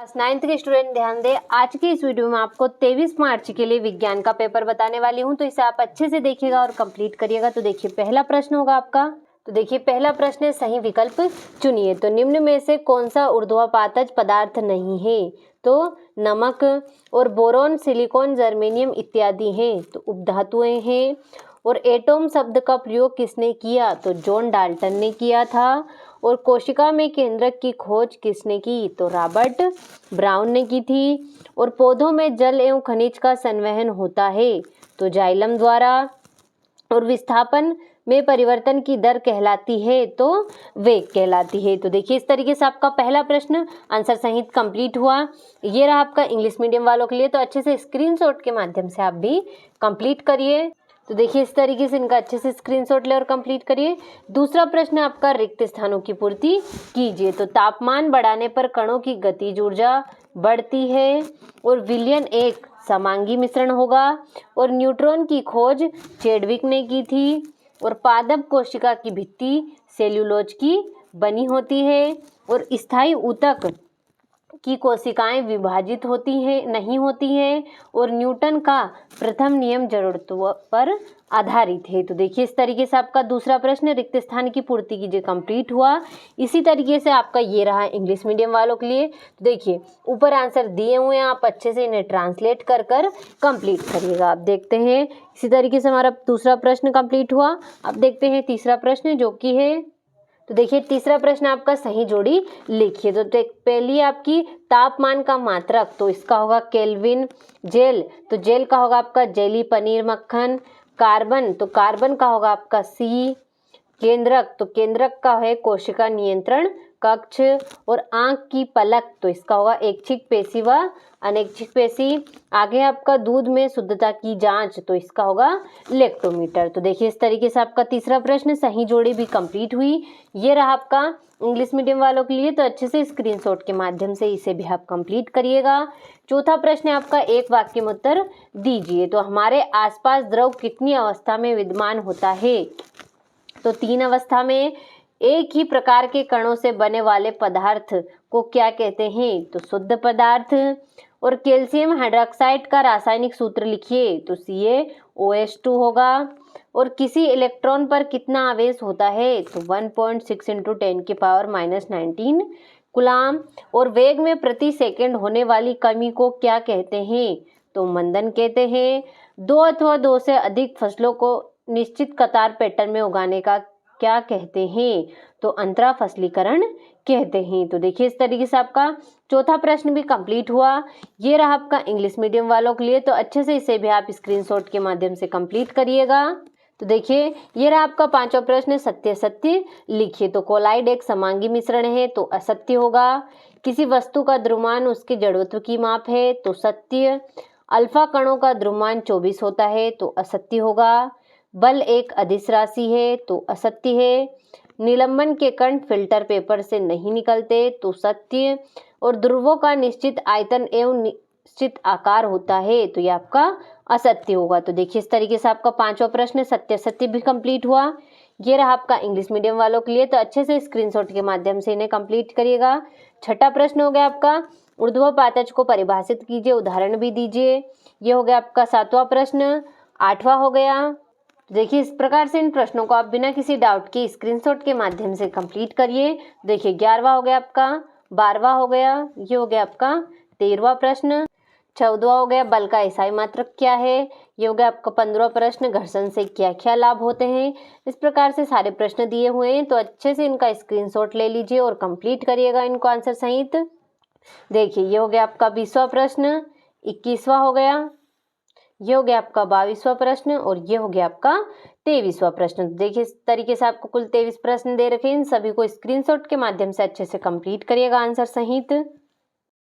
9th के student ध्यान दें, आज की इस वीडियो में आपको 23 मार्च के लिए विज्ञान का पेपर बताने वाली हूं, तो इसे आप अच्छे से देखिएगा और कंप्लीट करिएगा। तो देखिए पहला प्रश्न होगा आपका, तो देखिए पहला प्रश्न है सही विकल्प चुनिए। तो निम्न में से कौन सा ऊर्ध्वपातज पदार्थ नहीं है? तो नमक और बोरोन, सिलिकॉन, जर्मेनियम इत्यादि हैं। तो उपधातुएं हैं। और एटॉम शब्द का प्रयोग किसने किया? तो जॉन डाल्टन ने किया था। और कोशिका में केंद्रक की खोज किसने की? तो रॉबर्ट ब्राउन ने की थी। और पौधों में जल एवं खनिज का संवहन होता है तो जाइलम द्वारा। और विस्थापन में परिवर्तन की दर कहलाती है तो वेग कहलाती है। तो देखिए इस तरीके से आपका पहला प्रश्न आंसर सहित कंप्लीट हुआ। ये रहा आपका इंग्लिश मीडियम वालों के लिए, तो अच्छे से स्क्रीनशॉट के माध्यम से आप भी कंप्लीट करिए। तो देखिए इस तरीके से इनका अच्छे से स्क्रीनशॉट ले और कंप्लीट करिए। दूसरा प्रश्न आपका रिक्त स्थानों की पूर्ति कीजिए। तो तापमान बढ़ाने पर कणों की गतिज ऊर्जा बढ़ती है और विलयन एक समांगी मिश्रण होगा। और न्यूट्रॉन की खोज चैडविक ने की थी। और पादप कोशिका की भित्ति सेल्यूलोज की बनी होती है। और स्थायी ऊतक की कोशिकाएं विभाजित होती हैं नहीं होती हैं। और न्यूटन का प्रथम नियम जड़त्व पर आधारित है। तो देखिए इस तरीके से आपका दूसरा प्रश्न रिक्त स्थान की पूर्ति कीजिए कंप्लीट हुआ। इसी तरीके से आपका ये रहा इंग्लिश मीडियम वालों के लिए। तो देखिए ऊपर आंसर दिए हुए हैं, आप अच्छे से इन्हें ट्रांसलेट कर कंप्लीट करिएगा। आप देखते हैं इसी तरीके से हमारा दूसरा प्रश्न कंप्लीट हुआ। अब देखते हैं तीसरा प्रश्न जो कि है, तो देखिए तीसरा प्रश्न आपका सही जोड़ी लिखिए। तो पहली आपकी तापमान का मात्रक, तो इसका होगा केल्विन। जेल, तो जेल का होगा आपका जेली पनीर मक्खन। कार्बन, तो कार्बन का होगा आपका सी। केंद्रक, तो केंद्रक का है कोशिका नियंत्रण कक्ष। और आंख की पलक, तो इसका होगा ऐच्छिक पेशी व अनैच्छिक पेशी। आगे आपका दूध में शुद्धता की जांच, तो इसका होगा लेक्टोमीटर। तो देखिए इस तरीके से आपका तीसरा प्रश्न सही जोड़ी भी कंप्लीट हुई। ये रहा आपका इंग्लिश मीडियम वालों के लिए, तो अच्छे से स्क्रीनशॉट के माध्यम से इसे भी आप कंप्लीट करिएगा। चौथा प्रश्न है आपका एक वाक्य में उत्तर दीजिए। तो हमारे आसपास द्रव कितनी अवस्था में विद्यमान होता है? तो 3 अवस्था में। एक ही प्रकार के कणों से बने वाले पदार्थ को क्या कहते हैं? तो शुद्ध पदार्थ। और कैल्शियम हाइड्रॉक्साइड का रासायनिक सूत्र लिखिए। तो CaOH2 होगा। और किसी इलेक्ट्रॉन पर कितना आवेश होता है? तो 1.6 × 10⁻⁻19 कूलाम। और वेग में प्रति सेकंड होने वाली कमी को क्या कहते हैं? तो मंदन कहते हैं। 2 अथवा 2 से अधिक फसलों को निश्चित कतार पैटर्न में उगाने का क्या कहते हैं? तो अंतरा फसलीकरण कहते हैं। तो देखिए इस तरीके से आपका चौथा प्रश्न भी कंप्लीट हुआ। ये रहा आपका इंग्लिश मीडियम वालों के लिए, तो अच्छे से इसे भी आप स्क्रीनशॉट के माध्यम से कंप्लीट करिएगा। तो देखिए ये रहा आपका पांचवा प्रश्न सत्य सत्य लिखिए। तो कोलाइड एक समांगी मिश्रण है तो असत्य होगा। किसी वस्तु का द्रव्यमान उसके जड़त्व की माप है तो सत्य। अल्फा कणों का द्रव्यमान 24 होता है तो असत्य होगा। बल एक अदिश राशि है तो असत्य है। निलंबन के कण फिल्टर पेपर से नहीं निकलते तो सत्य। और ध्रुवों का निश्चित आयतन एवं निश्चित आकार होता है तो ये आपका असत्य होगा। तो देखिए इस तरीके से आपका पांचवा प्रश्न सत्य सत्य भी कंप्लीट हुआ। ये रहा आपका इंग्लिश मीडियम वालों के लिए, तो अच्छे से स्क्रीनशॉट के माध्यम से इन्हें कंप्लीट करिएगा। छठा प्रश्न हो गया आपका ऊर्ध्वपातज को परिभाषित कीजिए, उदाहरण भी दीजिए। ये हो गया आपका सातवां प्रश्न। आठवां हो गया, देखिए इस प्रकार से इन प्रश्नों को आप बिना किसी डाउट के स्क्रीनशॉट के माध्यम से कंप्लीट करिए। देखिए 11वां हो गया आपका, 12वां हो गया, ये हो गया आपका 13वां प्रश्न। 14वां हो गया बल का एसआई मात्रक क्या है। ये हो गया आपका 15वां प्रश्न घर्षण से क्या क्या लाभ होते हैं। इस प्रकार से सारे प्रश्न दिए हुए हैं, तो अच्छे से इनका स्क्रीनशॉट ले लीजिए और कंप्लीट करिएगा इनको आंसर सहित। देखिए ये हो गया आपका 20वां प्रश्न। 21वां हो गया, ये हो गया आपका 22वां प्रश्न और ये हो गया आपका 23वां प्रश्न। देखिए इस तरीके से आपको कुल 23 प्रश्न दे रखे हैं, इन सभी को स्क्रीनशॉट के माध्यम से अच्छे से कंप्लीट करिएगा आंसर सहित।